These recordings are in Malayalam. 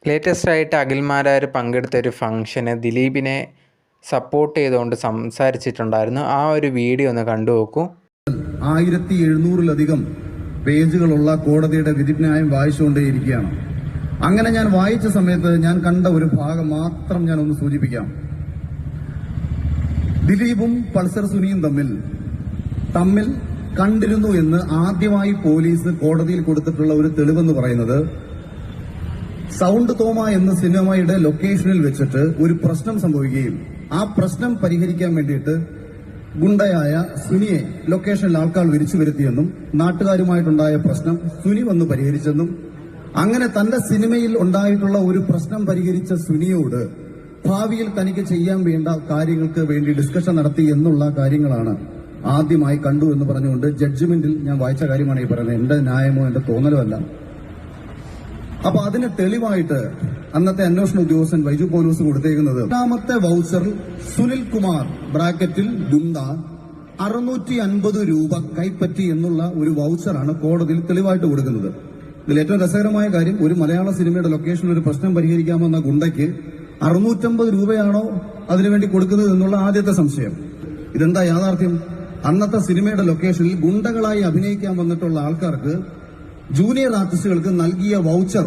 ലേറ്റസ്റ്റ് ആയിട്ട് അഖിൽമാരാർ പങ്കെടുത്ത ഒരു ഫംഗ്ഷന് ദിലീപിനെ സപ്പോർട്ട് ചെയ്തുകൊണ്ട് സംസാരിച്ചിട്ടുണ്ടായിരുന്നു. ആ ഒരു വീഡിയോ ഒന്ന് കണ്ടു നോക്കൂ. 1700-ലധികം പേജുകളുള്ള കോടതിയുടെ വിധിന്യായം വായിച്ചുകൊണ്ടേയിരിക്കുകയാണ്. അങ്ങനെ ഞാൻ വായിച്ച സമയത്ത് ഞാൻ കണ്ട ഒരു ഭാഗം മാത്രം ഞാൻ ഒന്ന് സൂചിപ്പിക്കാം. ദിലീപും പൾസർ സുനിയും തമ്മിൽ കണ്ടിരുന്നു എന്ന് ആദ്യമായി പോലീസ് കോടതിയിൽ കൊടുത്തിട്ടുള്ള ഒരു തെളിവെന്ന് പറയുന്നത് സൗണ്ട് തോമ എന്ന സിനിമയുടെ ലൊക്കേഷനിൽ വെച്ചിട്ട് ഒരു പ്രശ്നം സംഭവിക്കുകയും ആ പ്രശ്നം പരിഹരിക്കാൻ വേണ്ടിയിട്ട് ഗുണ്ടയായ സുനിയെ ലൊക്കേഷനിൽ ആൾക്കാർ വിരിച്ചു വരുത്തിയെന്നും നാട്ടുകാരുമായിട്ടുണ്ടായ പ്രശ്നം സുനി വന്ന് പരിഹരിച്ചെന്നും അങ്ങനെ തന്റെ സിനിമയിൽ ഉണ്ടായിട്ടുള്ള ഒരു പ്രശ്നം പരിഹരിച്ച സുനിയോട് ഭാവിയിൽ തനിക്ക് ചെയ്യാൻ വേണ്ട കാര്യങ്ങൾക്ക് വേണ്ടി ഡിസ്കഷൻ നടത്തി എന്നുള്ള കാര്യങ്ങളാണ് ആദ്യമായി കണ്ടു എന്ന് പറഞ്ഞുകൊണ്ട് ജഡ്ജ്മെന്റിൽ ഞാൻ വായിച്ച കാര്യമാണ് ഈ പറയുന്നത്. എന്റെ ന്യായമോ എന്റെ തോന്നലോ അല്ല. അപ്പൊ അതിന് തെളിവായിട്ട് അന്നത്തെ അന്വേഷണ ഉദ്യോഗസ്ഥൻ വൈജു പോലീസ് കൊടുത്തേക്കുന്നത് രണ്ടാമത്തെ വൗച്ചറിൽ സുനിൽ കുമാർ ബ്രാക്കറ്റിൽ ഗുണ്ട 650 രൂപ കൈപ്പറ്റി എന്നുള്ള ഒരു വൗച്ചറാണ് കോടതിയിൽ തെളിവായിട്ട് കൊടുക്കുന്നത്. ഇതിൽ ഏറ്റവും രസകരമായ കാര്യം, ഒരു മലയാള സിനിമയുടെ ലൊക്കേഷനിൽ ഒരു പ്രശ്നം പരിഹരിക്കാമെന്ന ഗുണ്ടയ്ക്ക് 650 രൂപയാണോ അതിനുവേണ്ടി കൊടുക്കുന്നത് എന്നുള്ള ആദ്യത്തെ സംശയം. ഇതെന്താ യാഥാർത്ഥ്യം? അന്നത്തെ സിനിമയുടെ ലൊക്കേഷനിൽ ഗുണ്ടകളായി അഭിനയിക്കാൻ വന്നിട്ടുള്ള ആൾക്കാർക്ക് ജൂനിയർ ആർട്ടിസ്റ്റുകൾക്ക് നൽകിയ വൗച്ചർ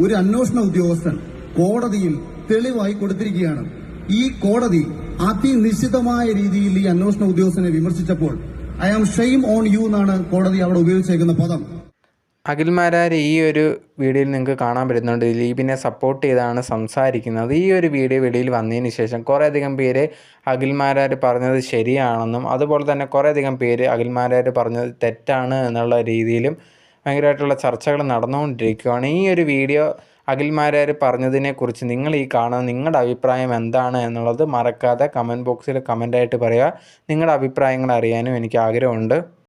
ഒരു അന്വേഷണ ഉദ്യോഗസ്ഥൻ കോടതിയിൽ തെളിവായി കൊടുത്തിരിക്കുകയാണ്. ഈ കോടതി അതിനിശ്ചിതമായ രീതിയിൽ ഈ അന്വേഷണ ഉദ്യോഗസ്ഥനെ വിമർശിച്ചപ്പോൾ I am shame on you എന്നാണ് കോടതി അവിടെ ഉപയോഗിച്ചേക്കുന്ന പദം. അഖിൽമാരാർ ഈ ഒരു വീഡിയോയിൽ നിങ്ങൾക്ക് കാണാൻ പറ്റുന്നുണ്ട്. ദിലീപിനെ സപ്പോർട്ട് ചെയ്താണ് സംസാരിക്കുന്നത്. ഈ ഒരു വീഡിയോ വെളിയിൽ വന്നതിന് ശേഷം കുറേയധികം പേര് അഖിൽമാരാർ പറഞ്ഞത് ശരിയാണെന്നും അതുപോലെ തന്നെ കുറേയധികം പേര് അഖിൽമാരാർ പറഞ്ഞത് തെറ്റാണ് എന്നുള്ള രീതിയിലും ഭയങ്കരമായിട്ടുള്ള ചർച്ചകൾ നടന്നുകൊണ്ടിരിക്കുകയാണ്. ഈ ഒരു വീഡിയോ അഖിൽമാരാർ പറഞ്ഞതിനെക്കുറിച്ച് നിങ്ങൾ ഈ കാണുന്ന നിങ്ങളുടെ അഭിപ്രായം എന്താണ് എന്നുള്ളത് മറക്കാതെ കമൻറ്റ് ബോക്സിൽ കമൻ്റായിട്ട് പറയുക. നിങ്ങളുടെ അഭിപ്രായങ്ങൾ അറിയാനും എനിക്ക് ആഗ്രഹമുണ്ട്.